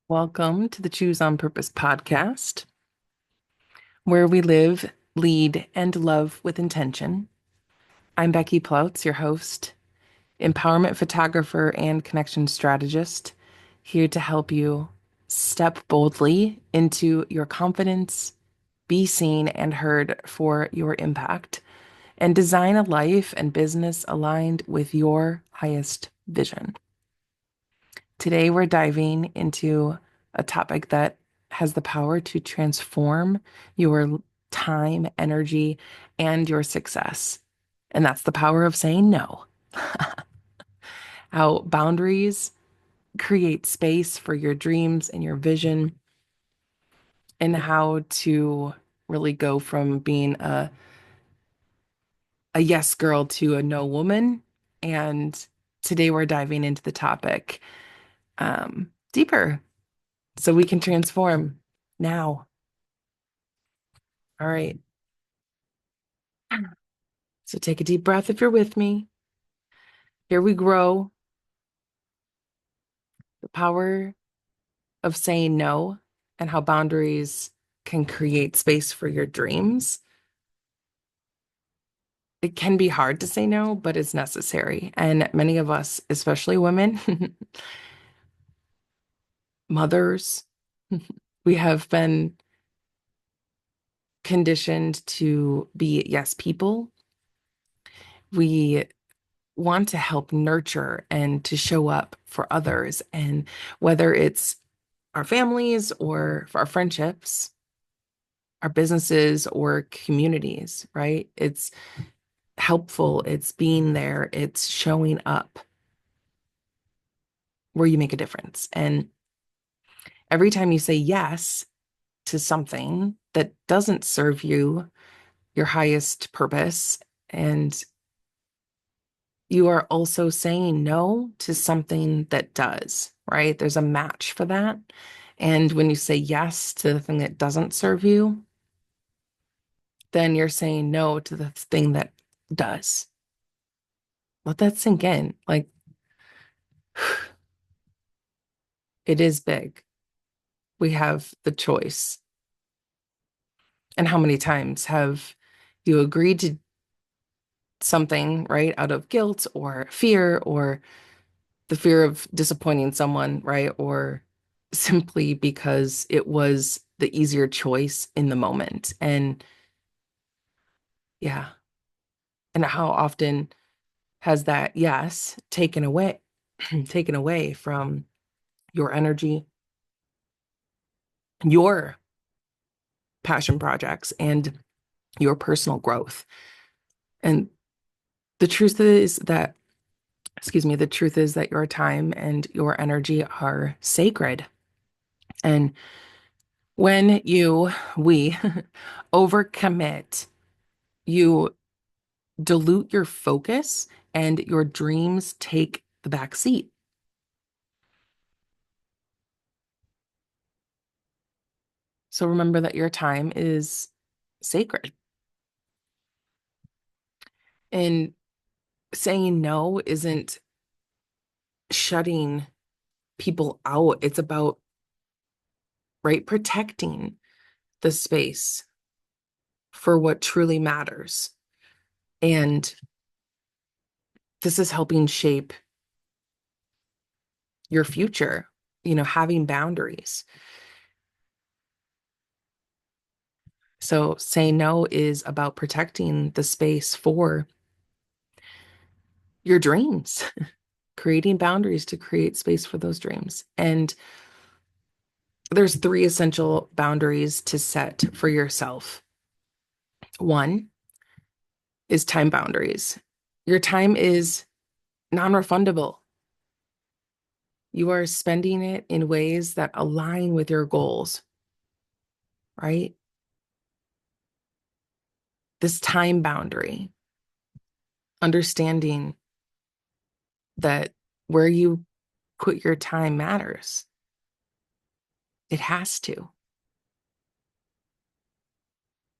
Welcome to the Choose on Purpose podcast, where we live, lead, and love with intention. I'm Becky Plautz, your host, empowerment photographer, and connection strategist, here to help you step boldly into your confidence, be seen and heard for your impact, and design a life and business aligned with your highest vision. Today, we're diving into a topic that has the power to transform your time, energy, and your success. And that's the power of saying no. How boundaries create space for your dreams and your vision, and how to really go from being a yes girl to a no woman. And today, we're diving into the topic deeper so we can transform now. All right. So take a deep breath if you're with me. Here we grow. The power of saying no and how boundaries can create space for your dreams. It can be hard to say no, but it's necessary. And many of us, especially women, mothers, we have been conditioned to be yes people. We want to help nurture and to show up for others. And whether it's our families or for our friendships, our businesses or communities, right? It's helpful, it's being there, it's showing up where you make a difference. And every time you say yes to something that doesn't serve you, your highest purpose, and you are also saying no to something that does, right? There's a match for that. And when you say yes to the thing that doesn't serve you, then you're saying no to the thing that does. Let that sink in. Like, it is big. We have the choice. And how many times have you agreed to something, right, out of guilt or fear or the fear of disappointing someone, right? Or simply because it was the easier choice in the moment. And yeah. And how often has that yes taken away taken away from your energy, your passion projects, and your personal growth. And the truth is that, excuse me, the truth is that your time and your energy are sacred. And when we overcommit, you dilute your focus and your dreams take the back seat. So remember that your time is sacred. And saying no isn't shutting people out. It's about, right, protecting the space for what truly matters. And this is helping shape your future, having boundaries. So saying no is about protecting the space for your dreams, creating boundaries to create space for those dreams. And there's three essential boundaries to set for yourself. One is time boundaries. Your time is non-refundable. You are spending it in ways that align with your goals, right? This time boundary, understanding that where you put your time matters. It has to.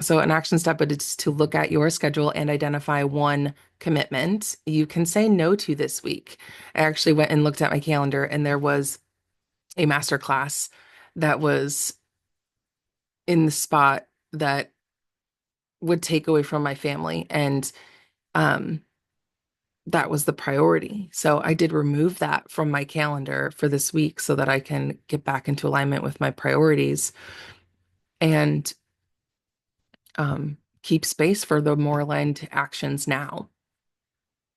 So an action step is to look at your schedule and identify one commitment you can say no to this week. I actually went and looked at my calendar and there was a master class that was in the spot that would take away from my family. And um, that was the priority. So I did remove that from my calendar for this week so that I can get back into alignment with my priorities and keep space for the more aligned actions now.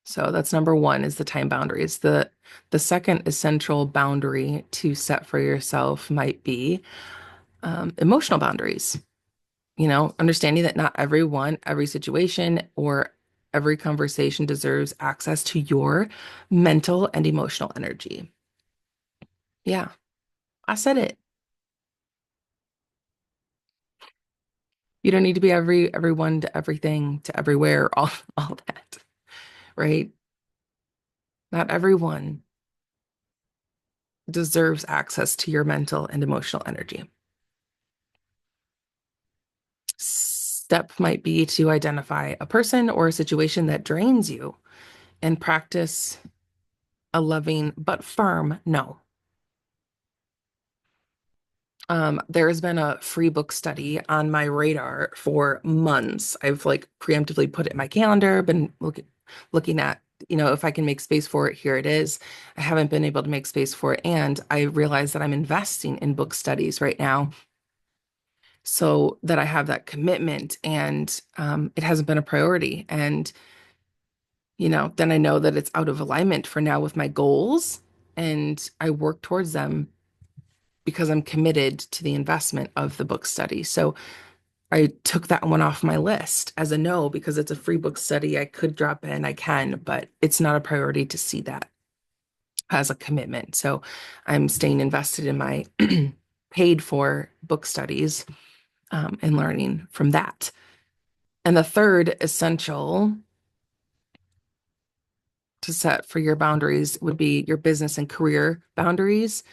So that's number one is the time boundaries. The second essential boundary to set for yourself might be emotional boundaries. Understanding that not everyone, every situation, or every conversation deserves access to your mental and emotional energy. Yeah, I said it. You don't need to be everyone to everything to everywhere, all that, right? Not everyone deserves access to your mental and emotional energy. Step might be to identify a person or a situation that drains you and practice a loving but firm no. There has been a free book study on my radar for months. I've like preemptively put it in my calendar, been looking at, if I can make space for it, here it is. I haven't been able to make space for it. And I realize that I'm investing in book studies right now so that I have that commitment and it hasn't been a priority. And, then I know that it's out of alignment for now with my goals and I work towards them because I'm committed to the investment of the book study. So I took that one off my list as a no because it's a free book study. I could drop in, I can, but it's not a priority to see that as a commitment. So I'm staying invested in my paid for book studies and learning from that. And the third essential to set for your boundaries would be your business and career boundaries.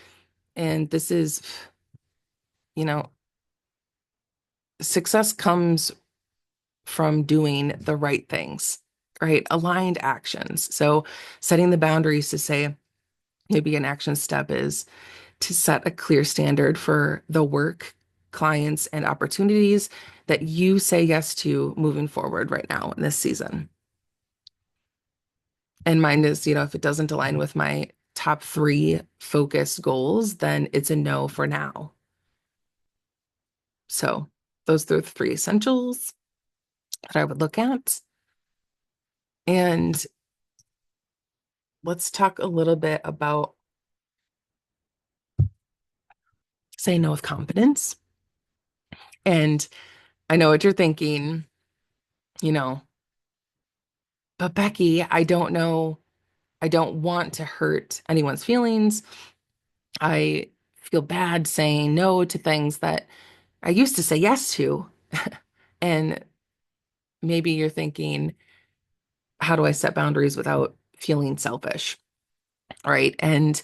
And this is, you know, success comes from doing the right things, right? Aligned actions. So setting the boundaries to say, maybe an action step is to set a clear standard for the work, clients, and opportunities that you say yes to moving forward right now in this season. And mine is, if it doesn't align with my top three focused goals, then it's a no for now. So those are the three essentials that I would look at. And let's talk a little bit about saying no with confidence. And I know what you're thinking, you know, but Becky, I don't know. I don't want to hurt anyone's feelings. I feel bad saying no to things that I used to say yes to. And maybe you're thinking, how do I set boundaries without feeling selfish? Right. And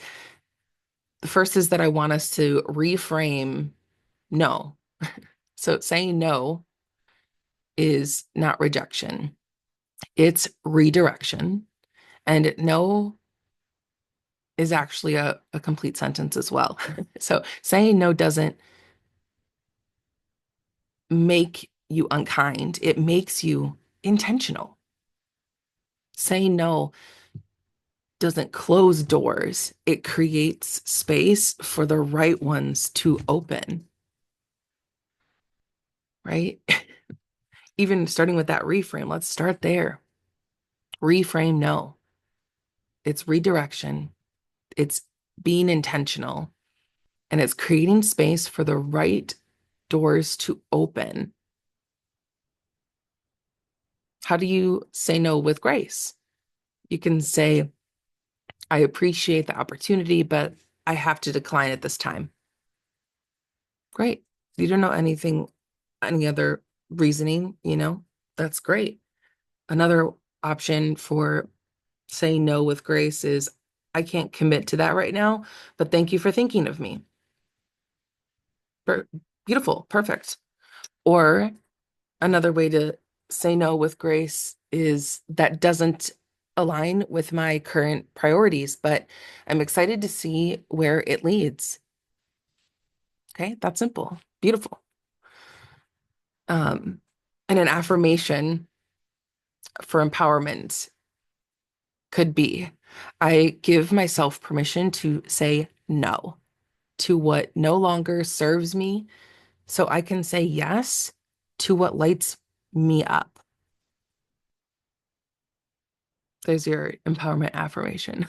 the first is that I want us to reframe no. So saying no is not rejection, it's redirection. And no is actually a complete sentence as well. So saying no doesn't make you unkind, it makes you intentional. Saying no doesn't close doors, it creates space for the right ones to open, right? Even starting with that reframe, let's start there. Reframe no. It's redirection, it's being intentional, and it's creating space for the right doors to open. How do you say no with grace? You can say, I appreciate the opportunity, but I have to decline at this time. Great. You don't know any other reasoning, that's great. Another option for saying no with grace is, I can't commit to that right now, but thank you for thinking of me. Beautiful, perfect. Or another way to say no with grace is that doesn't align with my current priorities, but I'm excited to see where it leads. Okay, that's simple. Beautiful. Um, and an affirmation for empowerment could be, I give myself permission to say no to what no longer serves me so I can say yes to what lights me up. There's your empowerment affirmation.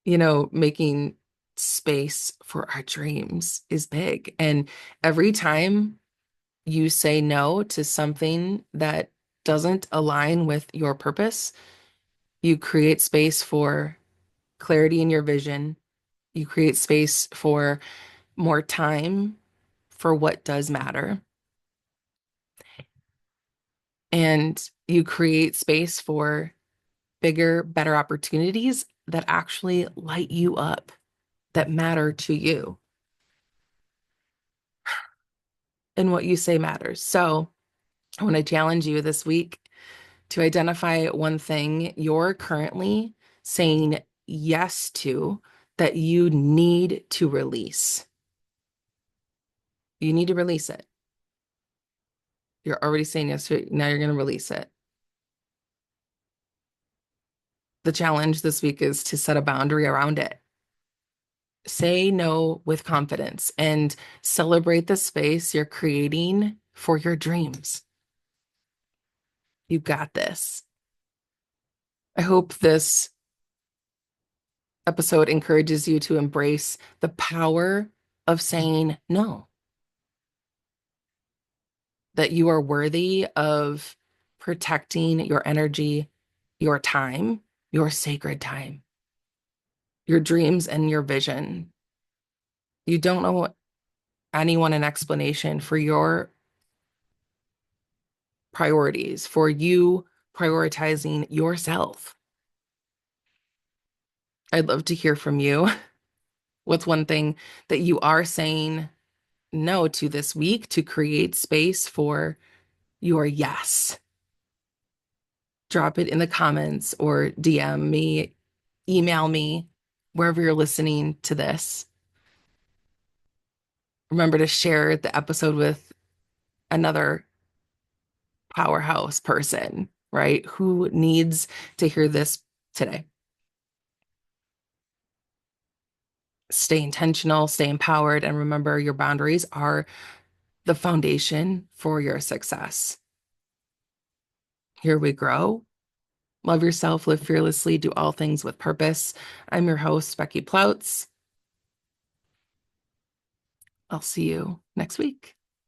Making space for our dreams is big. And every time you say no to something that doesn't align with your purpose, you create space for clarity in your vision. You create space for more time for what does matter. And you create space for bigger, better opportunities that actually light you up, that matter to you. And what you say matters. So I want to challenge you this week to identify one thing you're currently saying yes to that you need to release. You need to release it. You're already saying yes to it. Now you're going to release it. The challenge this week is to set a boundary around it. Say no with confidence and celebrate the space you're creating for your dreams. You got this. I hope this episode encourages you to embrace the power of saying no, that you are worthy of protecting your energy, your time, your sacred time, your dreams, and your vision. You don't owe anyone an explanation for your priorities, for you prioritizing yourself. I'd love to hear from you. What's one thing that you are saying no to this week to create space for your yes? Drop it in the comments or DM me, email me, wherever you're listening to this. Remember to share the episode with another powerhouse person, right? Who needs to hear this today? Stay intentional, stay empowered, and remember your boundaries are the foundation for your success. Here we grow. Love yourself, live fearlessly, do all things with purpose. I'm your host, Becky Ploutz. I'll see you next week.